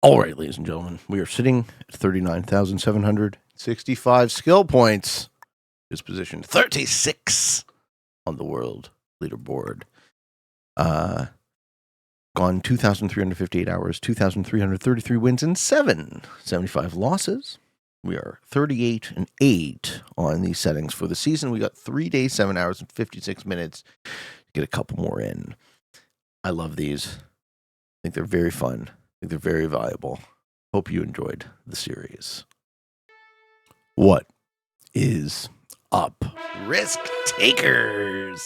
All right, ladies and gentlemen, we are sitting at 39,765 skill points. His position 36 on the world leaderboard. Gone 2,358 hours, 2,333 wins, and 75 losses. We are 38-8 on these settings for the season. We got 3 days, 7 hours, and 56 minutes to get a couple more in. I love these. I think they're very fun. I think they're very valuable. Hope you enjoyed the series. What is up, risk takers?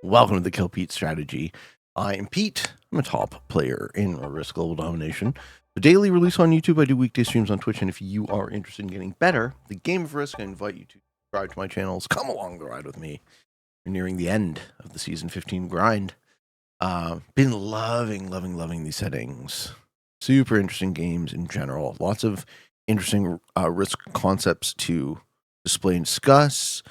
Welcome to the Kill Pete strategy. I am Pete. I'm a top player in Risk Global Domination. A daily release on YouTube. I do weekday streams on Twitch, and if you are interested in getting better, the game of Risk, I invite you to subscribe to my channels. Come along the ride with me. We're nearing the end of the Season 15 grind. Been loving these settings. Super interesting games in general. Lots of interesting risk concepts to display and discuss.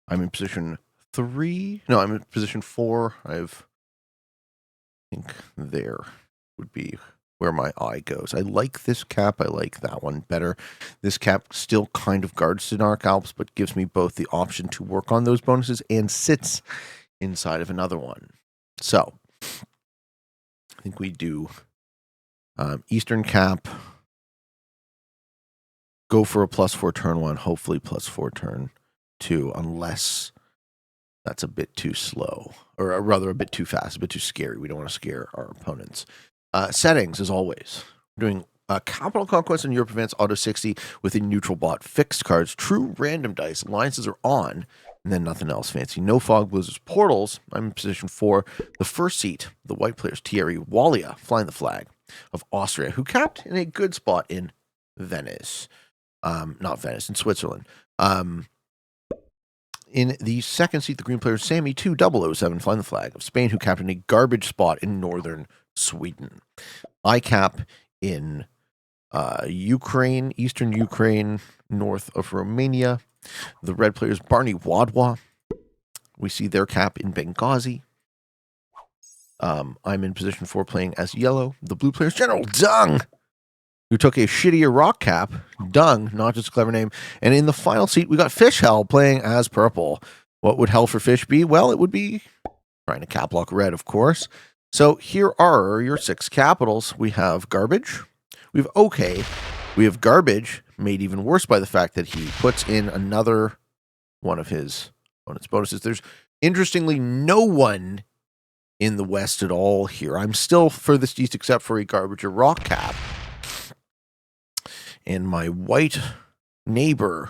I'm in position 3. No, I'm in position 4. I think there would be where my eye goes. I like this cap. I like that one better. This cap still kind of guards the Dark Alps, but gives me both the option to work on those bonuses and sits inside of another one. So, I think we do Eastern cap, go for a +4 turn 1, hopefully +4 turn 2, unless that's a bit too slow, or rather a bit too fast, a bit too scary. We don't want to scare our opponents. Settings, as always. We're doing Capital Conquest and Europe Advance Auto 60 with a neutral bot. Fixed cards, true random dice, alliances are on, and then nothing else fancy. No fog, blizzards, portals. I'm in position 4. The first seat, the white players, Thierry Wallia, flying the flag of Austria, who capped in a good spot in Venice. Not Venice, in Switzerland. In the second seat, the green player, Sammy 2007, flying the flag of Spain, who capped in a garbage spot in northern Sweden. I cap in Ukraine, eastern Ukraine, north of Romania. The red players, Barney Wadwa. We see their cap in Benghazi. I'm in position 4 playing as yellow. The blue players, General Dung, who took a shittier rock cap. Dung, not just a clever name. And in the final seat, we got Fish Hell playing as purple. What would Hell for Fish be? Well, it would be trying to cap lock red, of course. So here are your 6 capitals. We have Garbage. We have Okay. We have Garbage, made even worse by the fact that he puts in another one of his bonuses. There's, interestingly, no one in the West at all here. I'm still furthest east except for a Garbage or rock cap. And my white neighbor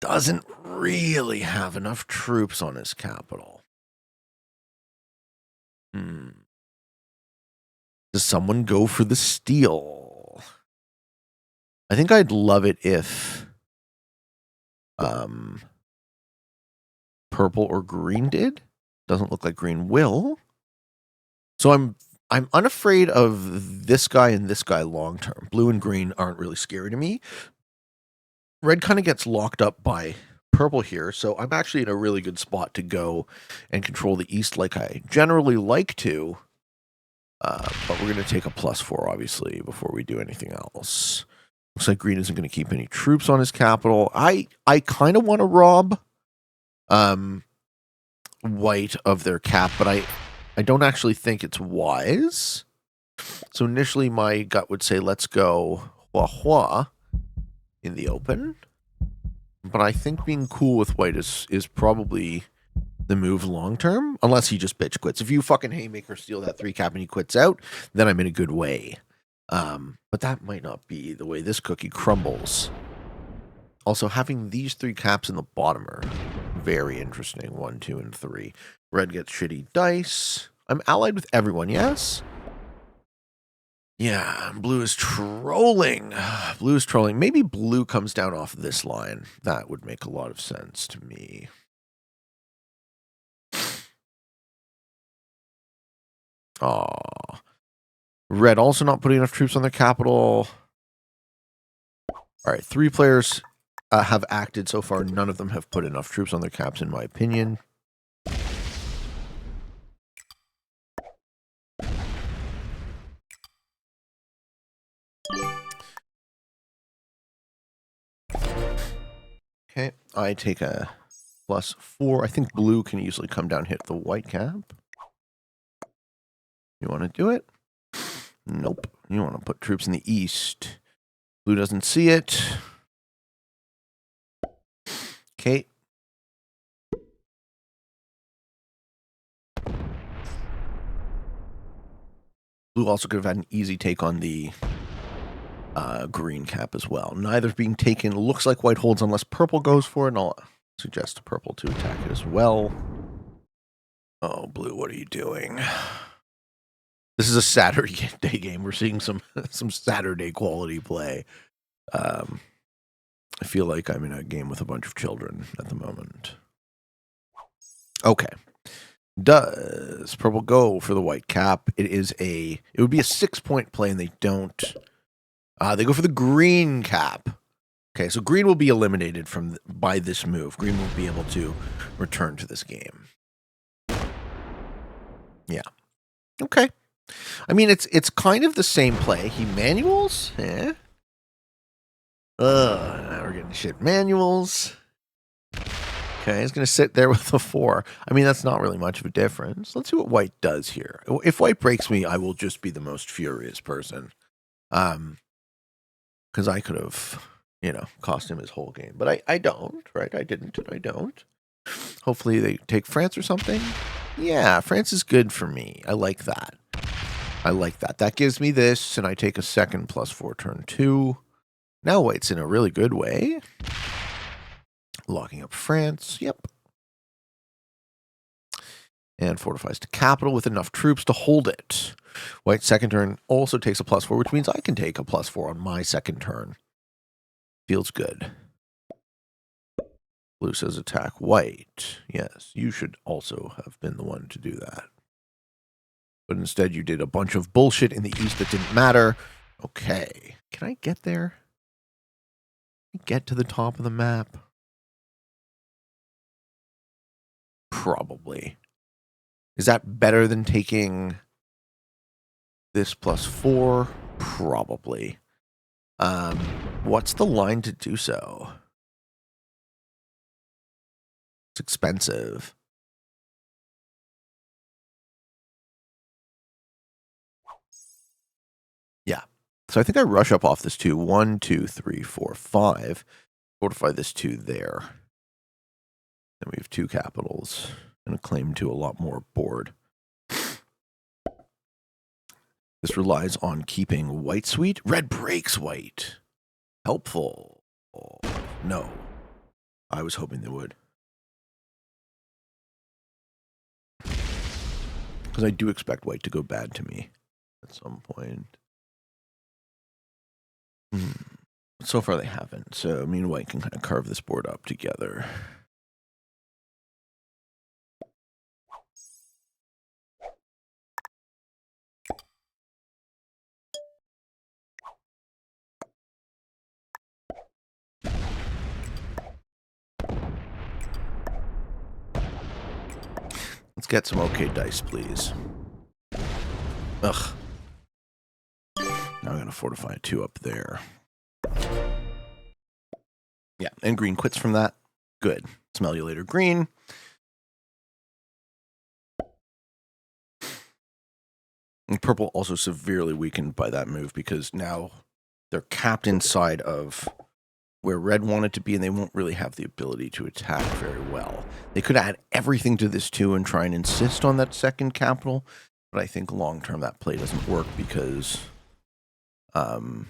doesn't really have enough troops on his capital. Does someone go for the steal? I think I'd love it if purple or green did. Doesn't look like green will. So I'm unafraid of this guy and this guy long term. Blue and green aren't really scary to me. Red kind of gets locked up by purple here, so I'm actually in a really good spot to go and control the east like I generally like to. But we're going to take a +4, obviously, before we do anything else. Looks like green isn't going to keep any troops on his capital. I kind of want to rob white of their cap, but I don't actually think it's wise. So initially my gut would say let's go Hua in the open. But I think being cool with white is probably the move long term, unless he just bitch quits. If you fucking haymaker steal that 3 cap and he quits out, then I'm in a good way. But that might not be the way this cookie crumbles. Also, having these 3 caps in the bottom are very interesting. 1, 2, and 3. Red gets shitty dice. I'm allied with everyone, yes? Yeah, blue is trolling. Blue is trolling. Maybe blue comes down off this line. That would make a lot of sense to me. Aw. Red also not putting enough troops on their capital. All right, 3 players have acted so far. None of them have put enough troops on their caps, in my opinion. Okay, I take a +4. I think blue can easily come down, hit the white cap. You want to do it? Nope. You want to put troops in the east. Blue doesn't see it. Okay. Blue also could have had an easy take on the green cap as well. Neither being taken. Looks like white holds unless purple goes for it, and I'll suggest purple to attack it as well. Oh, blue, what are you doing? This is a Saturday game. We're seeing some Saturday quality play. I feel like I'm in a game with a bunch of children at the moment. Okay. Does purple go for the white cap? It would be a 6-point play, and they don't. They go for the green cap. Okay, so green will be eliminated by this move. Green won't be able to return to this game. Yeah. Okay. I mean, it's kind of the same play. He manuals? Eh? Now we're getting shit manuals. Okay, he's going to sit there with a 4. I mean, that's not really much of a difference. Let's see what white does here. If white breaks me, I will just be the most furious person. Because I could have, cost him his whole game. But I don't, right? I didn't, and I don't. Hopefully they take France or something. Yeah, France is good for me. I like that. That gives me this, and I take a second +4 turn 2. Now white's in a really good way. Locking up France. Yep. And fortifies to capital with enough troops to hold it. White's second turn also takes a +4, which means I can take a +4 on my second turn. Feels good. Blue says attack white. Yes, you should also have been the one to do that. But instead you did a bunch of bullshit in the east that didn't matter. Okay. Can I get there? Get to the top of the map? Probably. Is that better than taking this +4? Probably. What's the line to do so? It's expensive. Yeah. So I think I rush up off this 2. 1, 2, 3, 4, 5. Fortify this 2 there. Then we have 2 capitals and a claim to a lot more board. This relies on keeping white sweet. Red breaks white. Helpful. No. I was hoping they would. Because I do expect white to go bad to me at some point. So far they haven't. So me and white can kind of carve this board up together. Let's get some okay dice, please. Ugh. Now I'm going to fortify a 2 up there. Yeah, and green quits from that. Good. Smell you later, green. And purple also severely weakened by that move because now they're capped inside of where red wanted to be, and they won't really have the ability to attack very well. They could add everything to this too and try and insist on that second capital, but I think long term that play doesn't work because no,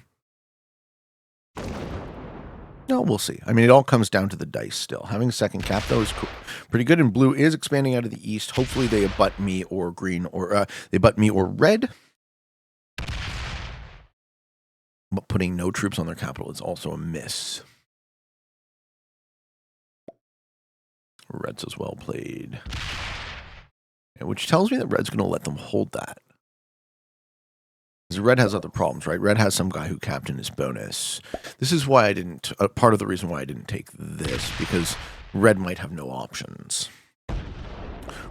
we'll see. I mean, it all comes down to the dice still. Having a second cap, though, is pretty good, and blue is expanding out of the east. Hopefully they abut me or green, or they abut me or red. But putting no troops on their capital is also a miss. Red's as well played. Which tells me that red's going to let them hold that. Because red has other problems, right? Red has some guy who capped in his bonus. This is why I didn't, part of the reason why I didn't take this, because red might have no options.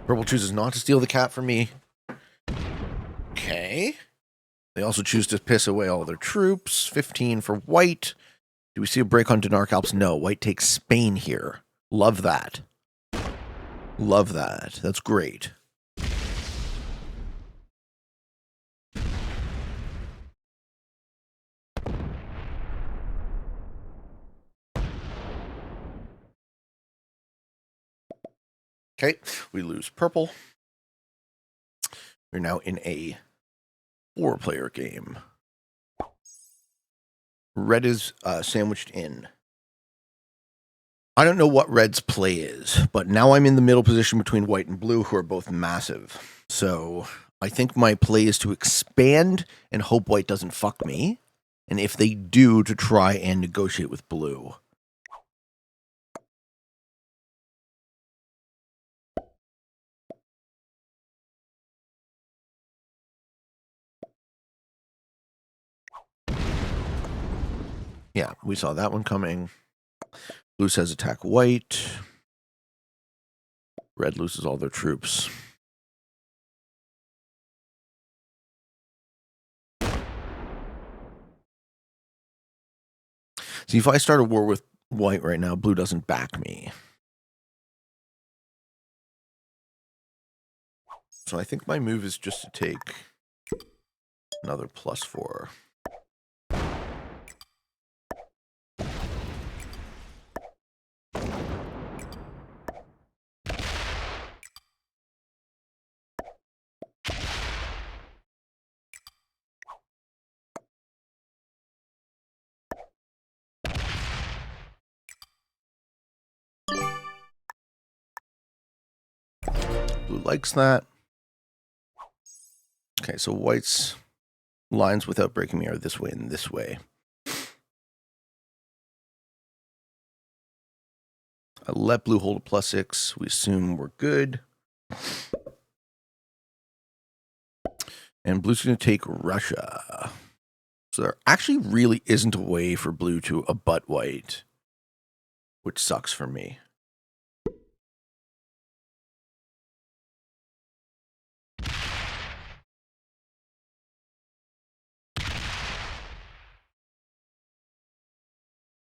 Purple chooses not to steal the cap from me. Okay. They also choose to piss away all their troops. 15 for white. Do we see a break on Dinark Alps? No. White takes Spain here. Love that. Love that. That's great. Okay, we lose purple. We're now in a 4-player game. Red is sandwiched in. I don't know what red's play is, but now I'm in the middle position between white and blue, who are both massive. So I think my play is to expand and hope white doesn't fuck me. And if they do, to try and negotiate with blue. Yeah, we saw that one coming. Blue says attack white. Red loses all their troops. See, if I start a war with white right now, blue doesn't back me. So I think my move is just to take another +4. Blue likes that. Okay, so white's lines without breaking me are this way and this way. I let blue hold a +6. We assume we're good. And blue's going to take Russia. So there actually really isn't a way for blue to abut white, which sucks for me.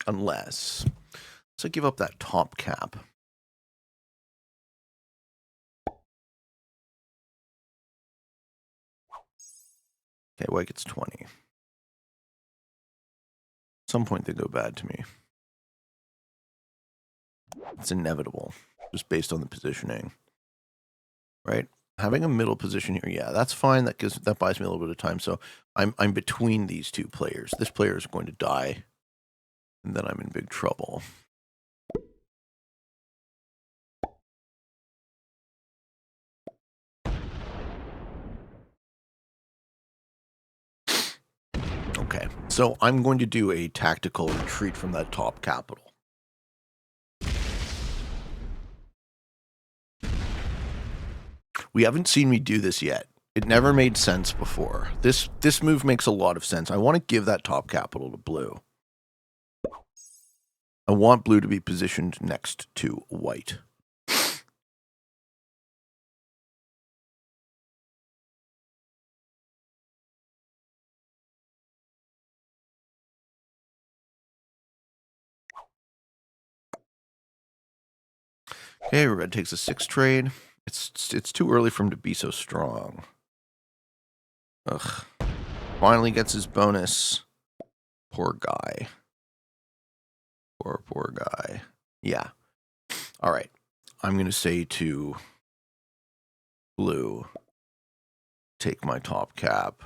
Unless, so give up that top cap. Okay, white gets 20. At some point they go bad to me. It's inevitable, just based on the positioning. Right? Having a middle position here, yeah, that's fine. That buys me a little bit of time. So I'm between these two players. This player is going to die, and then I'm in big trouble. Okay, so I'm going to do a tactical retreat from that top capital. We haven't seen me do this yet. It never made sense before. This move makes a lot of sense. I want to give that top capital to blue. I want blue to be positioned next to white. Okay, red takes a 6 trade. It's too early for him to be so strong. Ugh. Finally gets his bonus. Poor guy. Poor guy. Yeah. All right. I'm going to say to blue, take my top cap.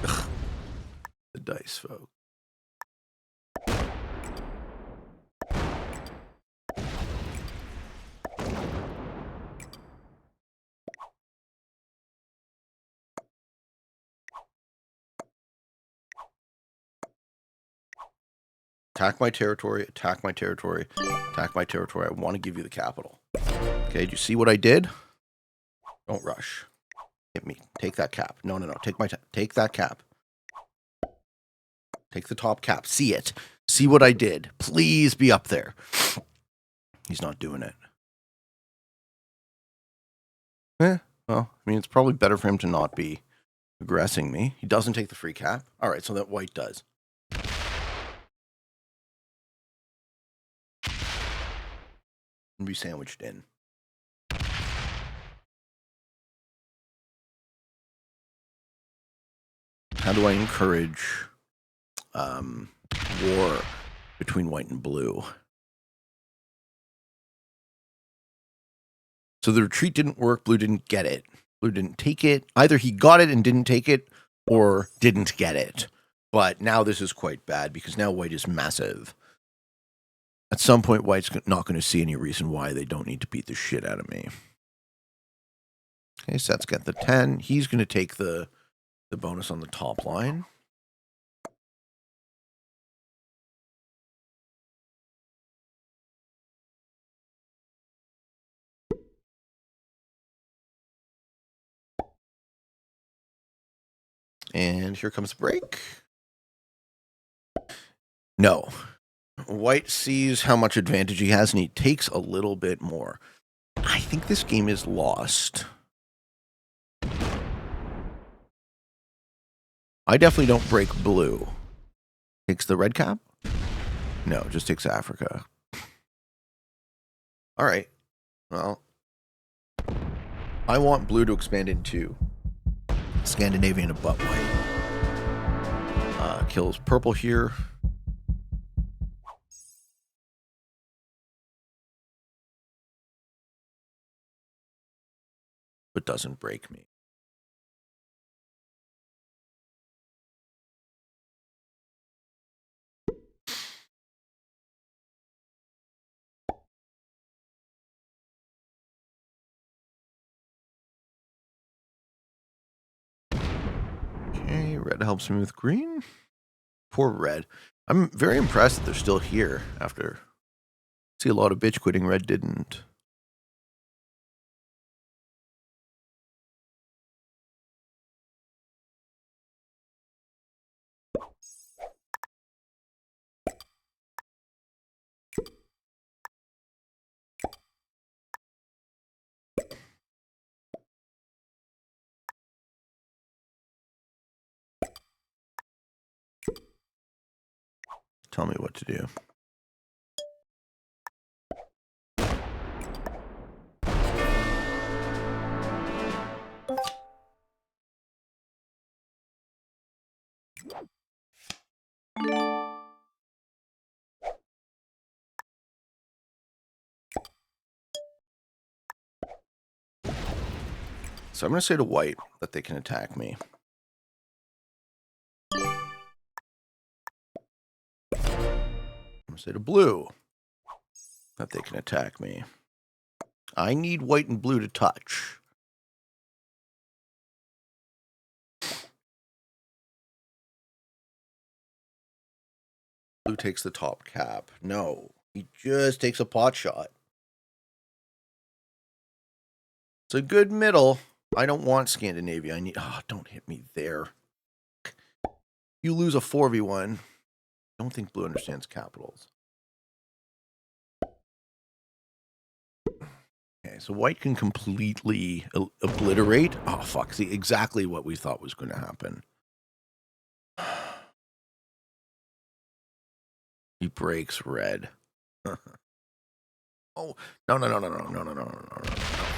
Ugh. The dice, folks. Attack my territory, attack my territory, attack my territory. I want to give you the capital. Okay, do you see what I did? Don't rush. Hit me. Take that cap. No. Take that cap. Take the top cap. See it. See what I did. Please be up there. He's not doing it. Well, I mean, it's probably better for him to not be aggressing me. He doesn't take the free cap. All right, so that white does. And be sandwiched in. How do I encourage war between white and blue? So the retreat didn't work. Blue didn't get it. Blue didn't take it. Either he got it and didn't take it, or didn't get it. But now this is quite bad because now white is massive. At some point, white's not going to see any reason why they don't need to beat the shit out of me. Okay, Seth's got the 10. He's going to take the bonus on the top line. And here comes the break. No. White sees how much advantage he has, and he takes a little bit more. I think this game is lost. I definitely don't break blue. Takes the red cap? No, just takes Africa. All right. Well, I want blue to expand into Scandinavian and butt white. Kills purple here. But doesn't break me. Okay, red helps me with green. Poor red. I'm very impressed that they're still here after. See a lot of bitch quitting. Red didn't. Tell me what to do. So I'm going to say to white that they can attack me. I'm going to say to blue that they can attack me. I need white and blue to touch. Blue takes the top cap. No, he just takes a pot shot. It's a good middle. I don't want Scandinavia. I need... Oh, don't hit me there. You lose a 4v1. I don't think blue understands capitals. Okay, so white can completely obliterate. Oh, fuck. See, exactly what we thought was going to happen. He breaks red. Oh, no.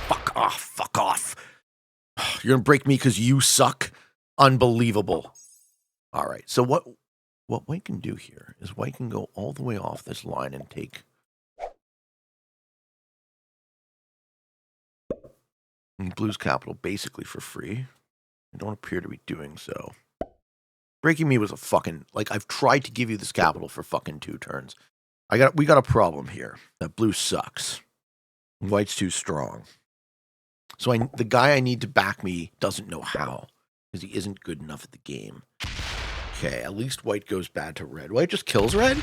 Fuck off, fuck off. You're going to break me because you suck? Unbelievable. All right, so what white can do here is white can go all the way off this line and take... Blue's capital basically for free. I don't appear to be doing so. Breaking me was a fucking... Like, I've tried to give you this capital for fucking 2 turns. We got a problem here. That blue sucks. White's too strong. So the guy I need to back me doesn't know how, because he isn't good enough at the game. Okay, at least white goes bad to red. White just kills red,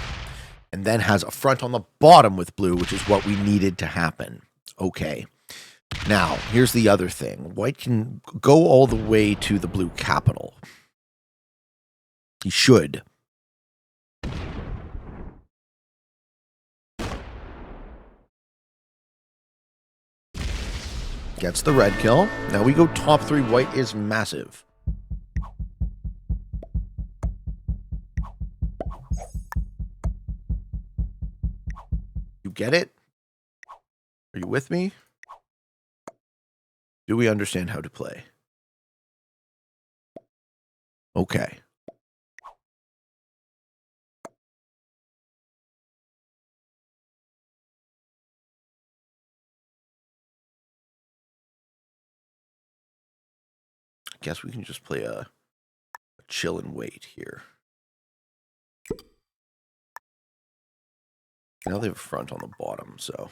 and then has a front on the bottom with blue, which is what we needed to happen. Okay. Now, here's the other thing. White can go all the way to the blue capital. He should. Gets the red kill. Now we go top 3. White is massive. You get it? Are you with me? Do we understand how to play? Okay. I guess we can just play a chill and wait here. Now they have a front on the bottom, so...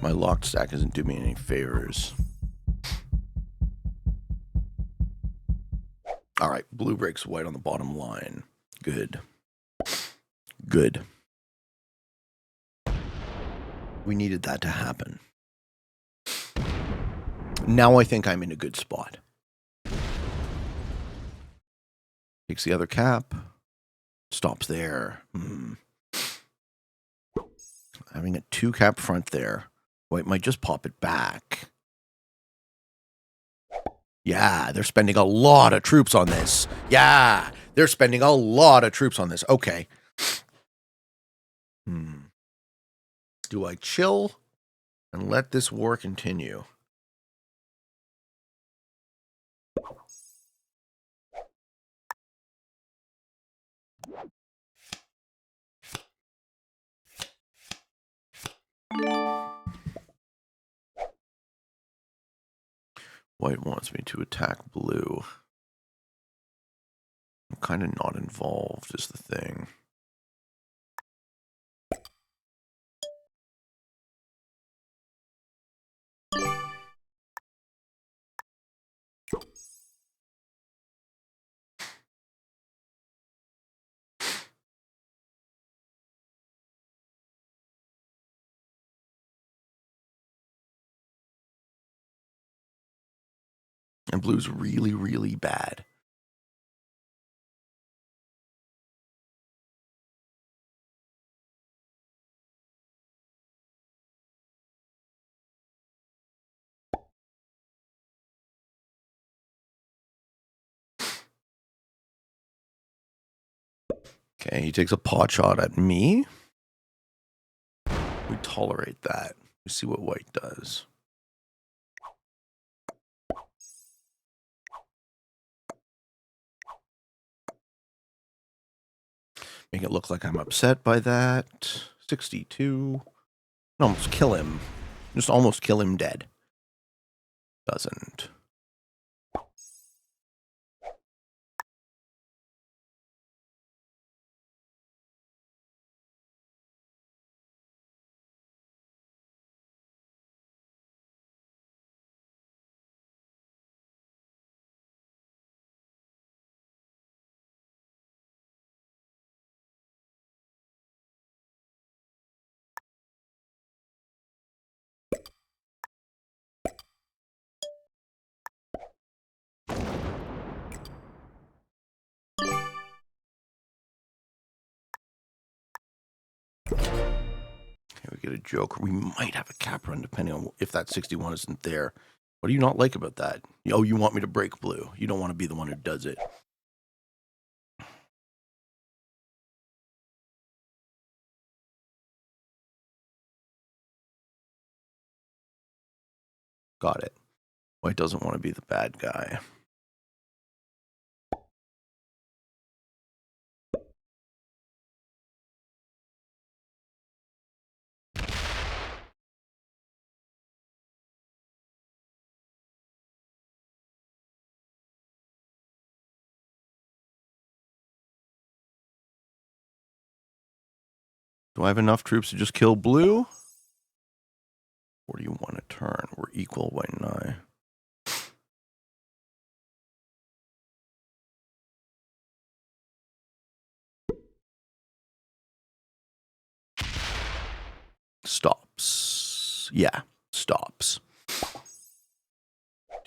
My locked stack isn't doing me any favors. All right, blue breaks white on the bottom line. Good. Good. We needed that to happen. Now I think I'm in a good spot. Takes the other cap. Stops there. Having a 2-cap front there. White might just pop it back. Yeah, they're spending a lot of troops on this. Yeah, they're spending a lot of troops on this. Okay. Do I chill and let this war continue? White wants me to attack blue. I'm kind of not involved is the thing. And blue's really, really bad. Okay, he takes a pot shot at me. We tolerate that. We see what white does. Make it look like I'm upset by that. 62. Almost kill him. Just almost kill him dead. Doesn't. We get a joker. We might have a cap run depending on if that 61 isn't there. What do you not like about that? Oh, you want me to break blue. You don't want to be the one who does it. Got it. White doesn't want to be the bad guy. Do I have enough troops to just kill blue? 41 a turn. We're equal, white and I. stops. Yeah, stops.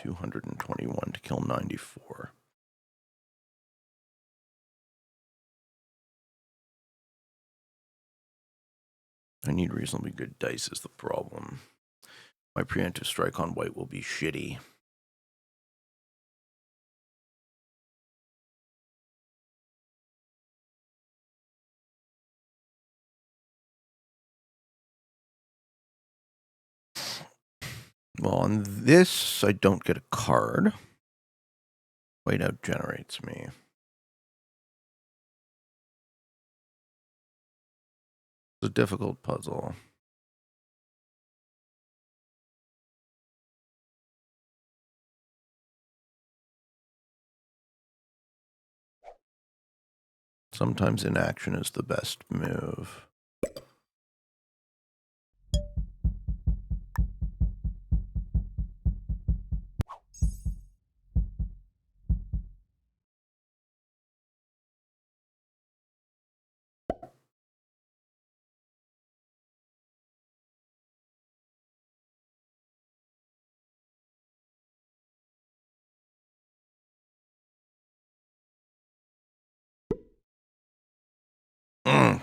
221 to kill 94. I need reasonably good dice is the problem. My preemptive strike on white will be shitty. Well, on this, I don't get a card. Whiteout generates me. It's a difficult puzzle. Sometimes inaction is the best move.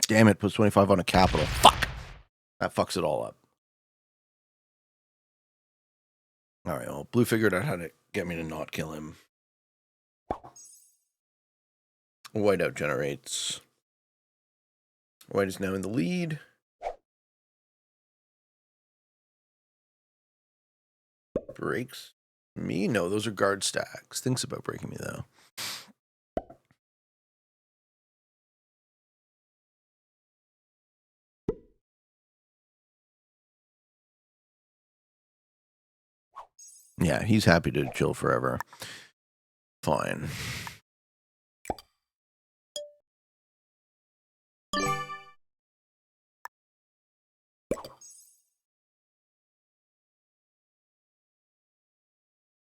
Damn it, puts 25 on a capital. Fuck! That fucks it all up. Alright, well, blue figured out how to get me to not kill him. Whiteout generates. White is now in the lead. Breaks me? No, those are guard stacks. Thinks about breaking me, though. Yeah, he's happy to chill forever. Fine.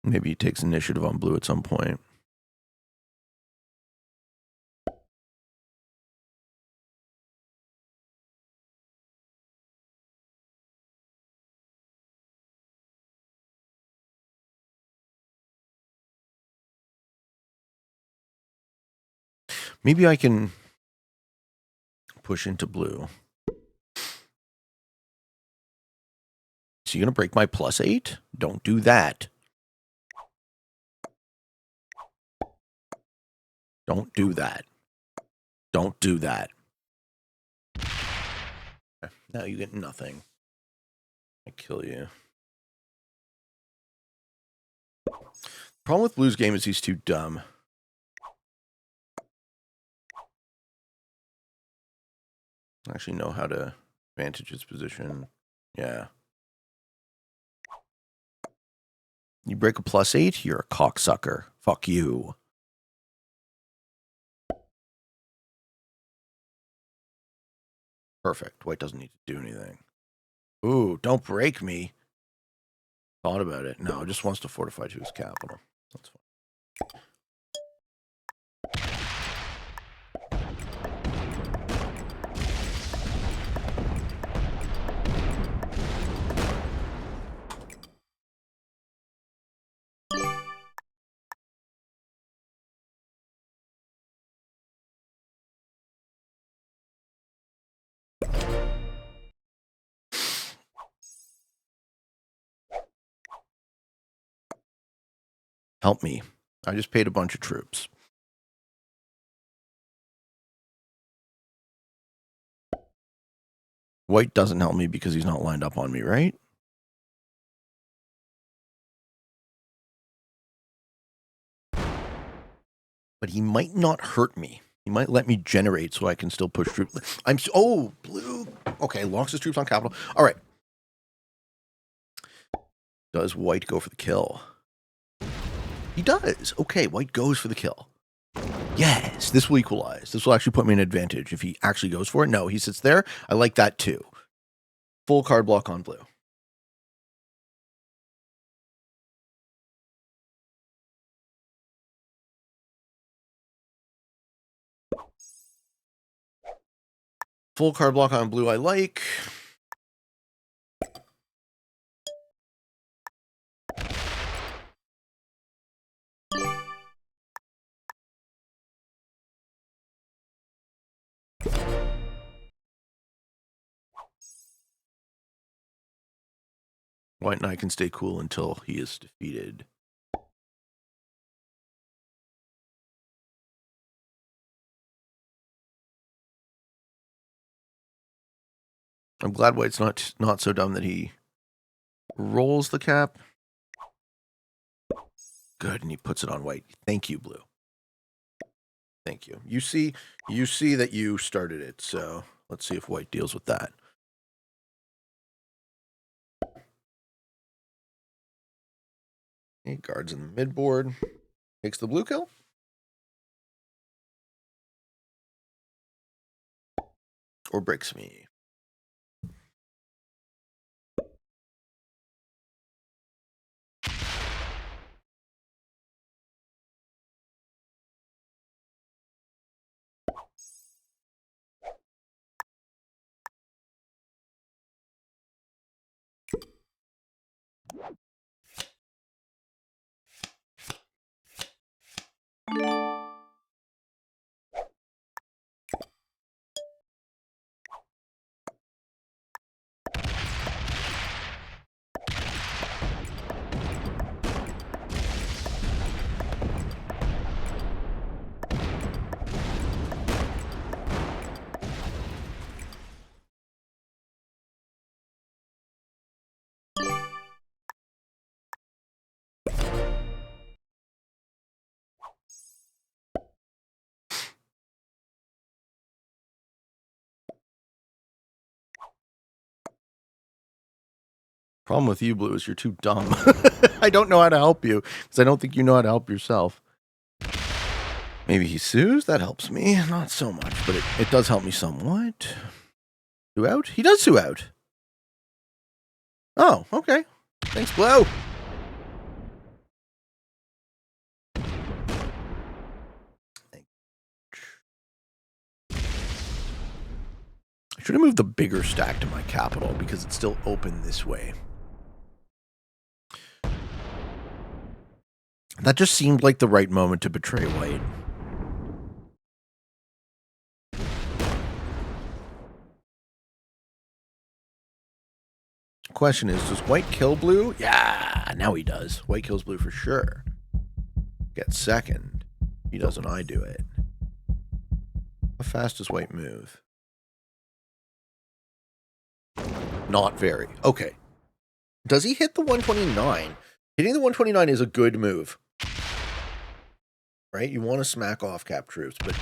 Maybe he takes initiative on blue at some point. Maybe I can push into blue. So you're going to break my +8? Don't do that. Don't do that. Don't do that. Now you get nothing. I kill you. Problem with blue's game is he's too dumb. I actually know how to advantage his position. Yeah. You break a +8, you're a cocksucker. Fuck you. Perfect. White doesn't need to do anything. Ooh, don't break me. Thought about it. No, just wants to fortify to his capital. That's fine. Help me. I just paid a bunch of troops. White doesn't help me because he's not lined up on me, right? But he might not hurt me. He might let me generate so I can still push troops. Oh, blue. Okay, locks his troops on capital. All right. Does white go for the kill? He does. Okay, white goes for the kill. Yes, this will equalize. This will actually put me in advantage if he actually goes for it. No, he sits there. I like that too. Full card block on blue. Full card block on blue I like. White Knight can stay cool until he is defeated. I'm glad White's not so dumb that he rolls the cap. Good, and he puts it on White. Thank you, Blue. Thank you. You see that you started it, so let's see if White deals with that. He guards in the midboard. Takes the blue kill. Or breaks me. Problem with you, Blue, is you're too dumb. I don't know how to help you, because I don't think you know how to help yourself. Maybe he sues? That helps me. Not so much, but it does help me somewhat. Sue out? He does sue out. Oh, okay. Thanks, Blue. I should have moved the bigger stack to my capital, because it's still open this way. That just seemed like the right moment to betray White. Question is, does White kill Blue? Yeah, now he does. White kills Blue for sure. Gets second. He doesn't, I do it. How fast does White move? Not very. Okay. Does he hit the 129? Hitting the 129 is a good move. Right? You want to smack off cap troops, but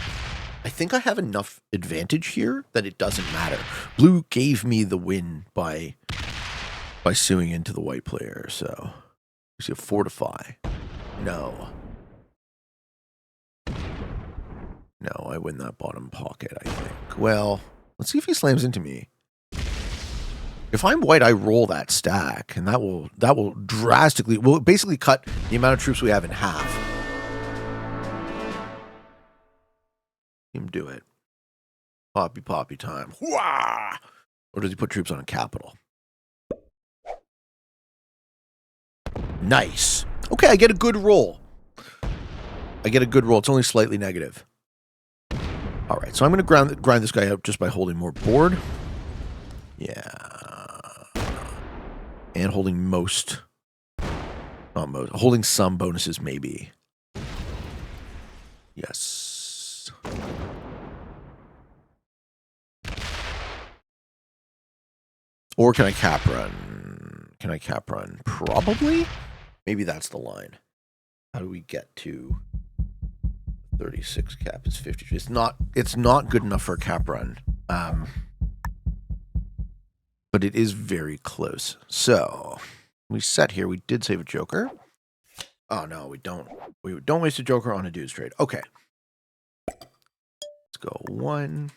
I think I have enough advantage here that it doesn't matter. Blue gave me the win by suing into the White player, so we see a fortify. No. No, I win that bottom pocket, I think. Well, let's see if he slams into me. If I'm White, I roll that stack, and that will drastically, will basically cut the amount of troops we have in half. Him do it. Poppy time. Wah! Or does he put troops on a capital? Nice. Okay, I get a good roll. It's only slightly negative. All right, so I'm going to grind this guy out just by holding more board. Yeah. And holding most. Not most. Holding some bonuses, maybe. Yes. Or can I cap run? Can I cap run? Probably. Maybe that's the line. How do we get to 36 cap? It's 50. It's not good enough for a cap run. But it is very close. So we set here. We did save a joker. Oh no, we don't. We don't waste a joker on a dude's trade. Okay. Let's go 1.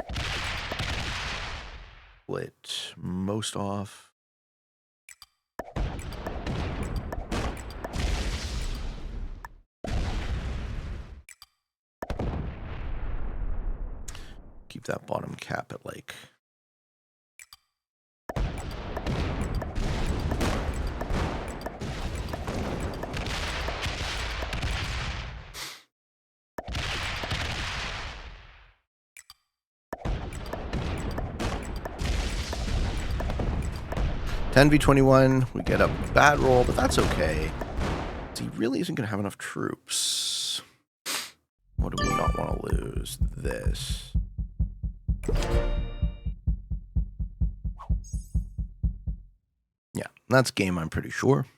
Split most off. Keep that bottom cap at like. 10v21, we get a bad roll, but that's okay. He really isn't going to have enough troops. What do we not want to lose? This. Yeah, that's game, I'm pretty sure.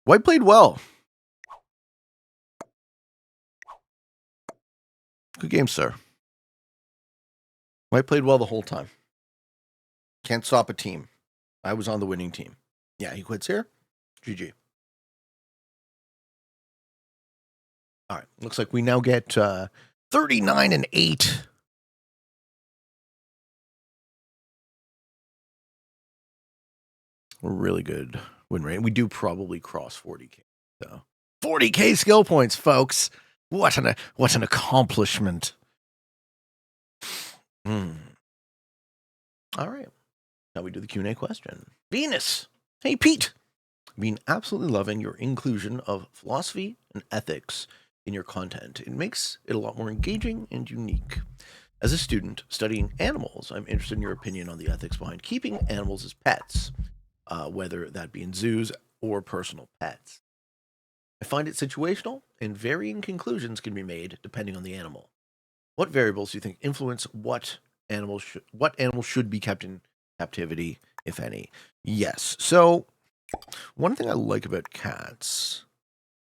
White played well. Good game, sir. White played well the whole time. Can't stop a team. I was on the winning team. Yeah, he quits here. GG. All right, looks like we now get 39-8. Really good win rate. We do probably cross 40K. So 40K skill points, folks. What an accomplishment. All right. Now we do the Q&A question. Venus. Hey, Pete. I've been absolutely loving your inclusion of philosophy and ethics in your content. It makes it a lot more engaging and unique. As a student studying animals, I'm interested in your opinion on the ethics behind keeping animals as pets, whether that be in zoos or personal pets. I find it situational, and varying conclusions can be made depending on the animal. What variables do you think influence what animals should be kept in captivity, if any? Yes. So one thing I like about cats,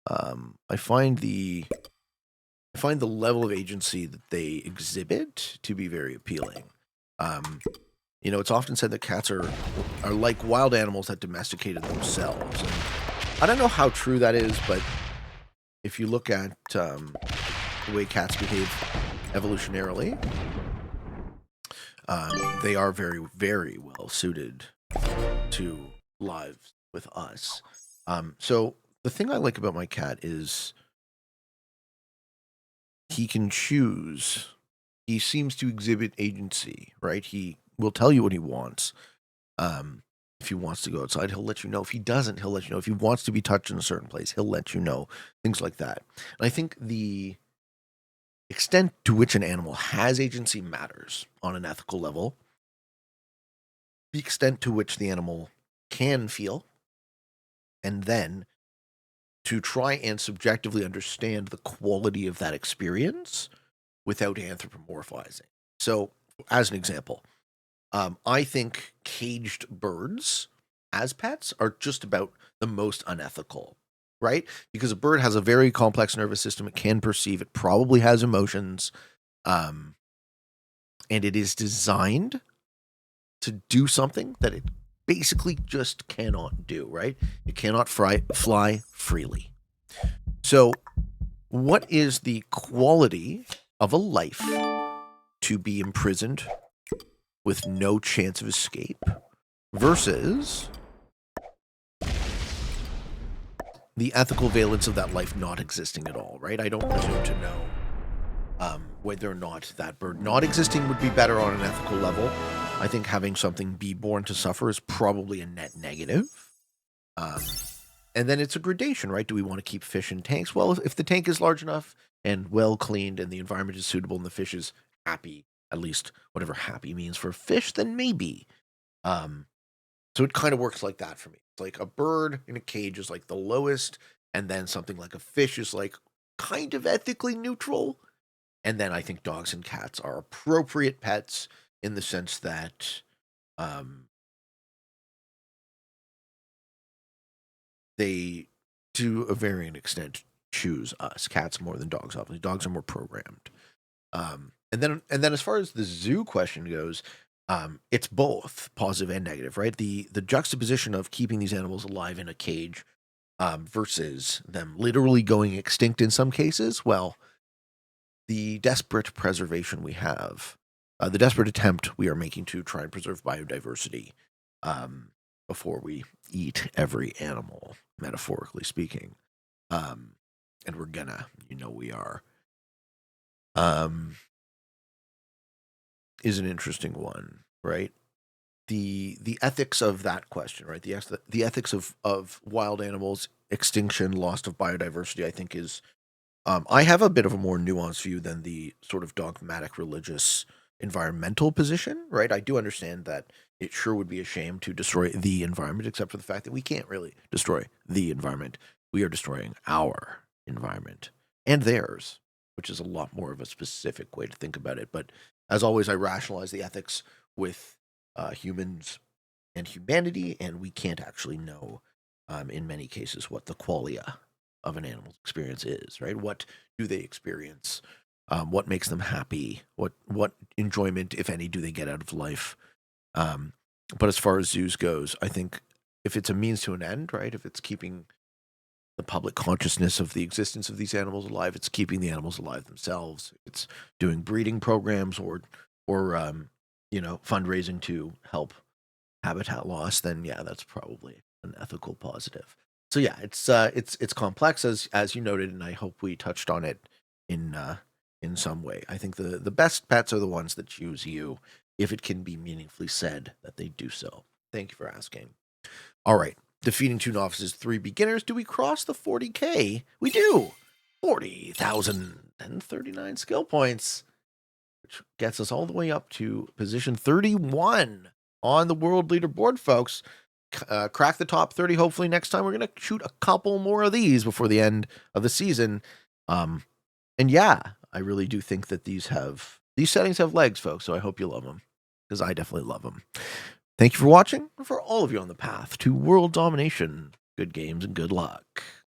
I find the level of agency that they exhibit to be very appealing. It's often said that cats are like wild animals that domesticated themselves. I don't know how true that is, but if you look at the way cats behave evolutionarily, they are very, very well suited to lives with us. So the thing I like about my cat is he can choose. He seems to exhibit agency, right? He will tell you what he wants. If he wants to go outside, he'll let you know. If he doesn't, he'll let you know. If he wants to be touched in a certain place, he'll let you know. Things like that. And I think the extent to which an animal has agency matters on an ethical level. The extent to which the animal can feel, and then to try and subjectively understand the quality of that experience without anthropomorphizing. So, as an example, I think caged birds as pets are just about the most unethical, right? Because a bird has a very complex nervous system. It can perceive. It probably has emotions. And it is designed to do something that it basically just cannot do, right? It cannot fly freely. So what is the quality of a life to be imprisoned with no chance of escape versus the ethical valence of that life not existing at all, right? I don't presume to know whether or not that bird not existing would be better on an ethical level. I think having something be born to suffer is probably a net negative. And then it's a gradation, right? Do we want to keep fish in tanks? Well, if the tank is large enough and well cleaned and the environment is suitable and the fish is happy, at least whatever happy means for a fish, then maybe. So it kind of works like that for me. It's like a bird in a cage is like the lowest, and then something like a fish is like kind of ethically neutral. And then I think dogs and cats are appropriate pets in the sense that they, to a varying extent, choose us. Cats more than dogs, obviously. Dogs are more programmed. And then as far as the zoo question goes, it's both positive and negative, right? The juxtaposition of keeping these animals alive in a cage versus them literally going extinct in some cases. Well, the desperate preservation we have, the desperate attempt we are making to try and preserve biodiversity before we eat every animal, metaphorically speaking. And we're gonna, we are. Is an interesting one, right? The ethics of that question, right? The ethics of wild animals, extinction, loss of biodiversity, I think is, I have a bit of a more nuanced view than the sort of dogmatic religious environmental position, right? I do understand that it sure would be a shame to destroy the environment, except for the fact that we can't really destroy the environment. We are destroying our environment and theirs, which is a lot more of a specific way to think about it. But as always, I rationalize the ethics with humans and humanity, and we can't actually know, in many cases, what the qualia of an animal's experience is, right? What do they experience? What makes them happy? What enjoyment, if any, do they get out of life? But as far as zoos goes, I think if it's a means to an end, right? If it's keeping the public consciousness of the existence of these animals alive, it's keeping the animals alive themselves. It's doing breeding programs or fundraising to help habitat loss. Then yeah, that's probably an ethical positive. So yeah, it's complex as you noted, and I hope we touched on it in some way. I think the best pets are the ones that choose you, if it can be meaningfully said that they do so. Thank you for asking. All right. Defeating 2 novices, 3 beginners. Do we cross the 40K? We do. 40,039 skill points, which gets us all the way up to position 31 on the world leaderboard, folks. Crack the top 30. Hopefully next time we're going to shoot a couple more of these before the end of the season. And yeah, I really do think that these settings have legs, folks. So I hope you love them, because I definitely love them. Thank you for watching. For all of you on the path to world domination, good games and good luck.